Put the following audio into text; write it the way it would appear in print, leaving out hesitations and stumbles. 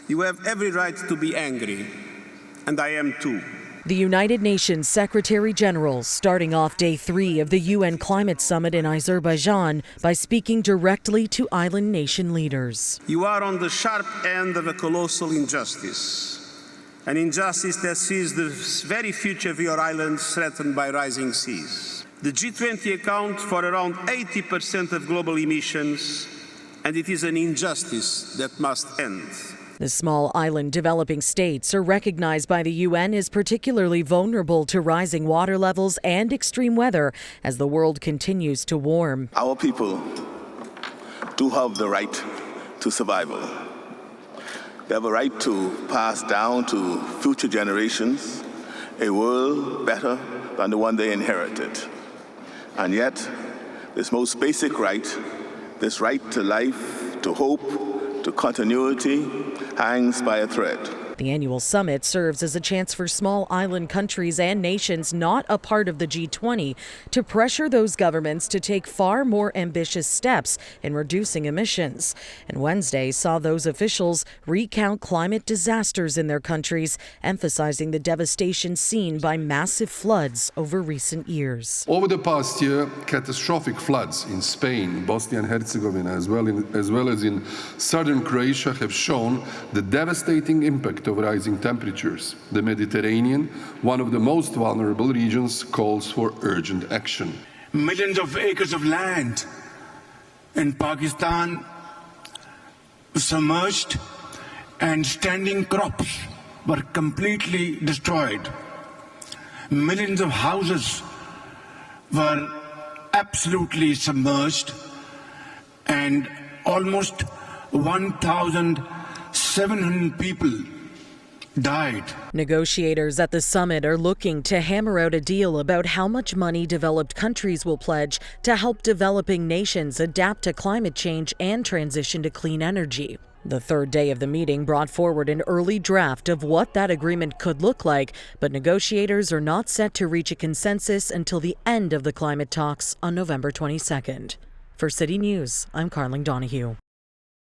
You have every right to be angry, and I am too. The United Nations Secretary General starting off day 3 of the UN Climate Summit in Azerbaijan by speaking directly to island nation leaders. You are on the sharp end of a colossal injustice, an injustice that sees the very future of your islands threatened by rising seas. The G20 accounts for around 80% of global emissions, and it is an injustice that must end. The small island developing states are recognized by the UN as particularly vulnerable to rising water levels and extreme weather as the world continues to warm. Our people do have the right to survival. They have a right to pass down to future generations a world better than the one they inherited. And yet, this most basic right, this right to life, to hope, to continuity, hangs by a thread. The annual summit serves as a chance for small island countries and nations not a part of the G20 to pressure those governments to take far more ambitious steps in reducing emissions. And Wednesday saw those officials recount climate disasters in their countries, emphasizing the devastation seen by massive floods over recent years. Over the past year, catastrophic floods in Spain, Bosnia and Herzegovina, as well as in southern Croatia have shown the devastating impact of rising temperatures. The Mediterranean, one of the most vulnerable regions, calls for urgent action. Millions of acres of land in Pakistan submerged and standing crops were completely destroyed. Millions of houses were absolutely submerged and almost 1,700 people died. Negotiators at the summit are looking to hammer out a deal about how much money developed countries will pledge to help developing nations adapt to climate change and transition to clean energy. The third day of the meeting brought forward an early draft of what that agreement could look like, but negotiators are not set to reach a consensus until the end of the climate talks on November 22nd. For City News, I'm Karling Donoghue.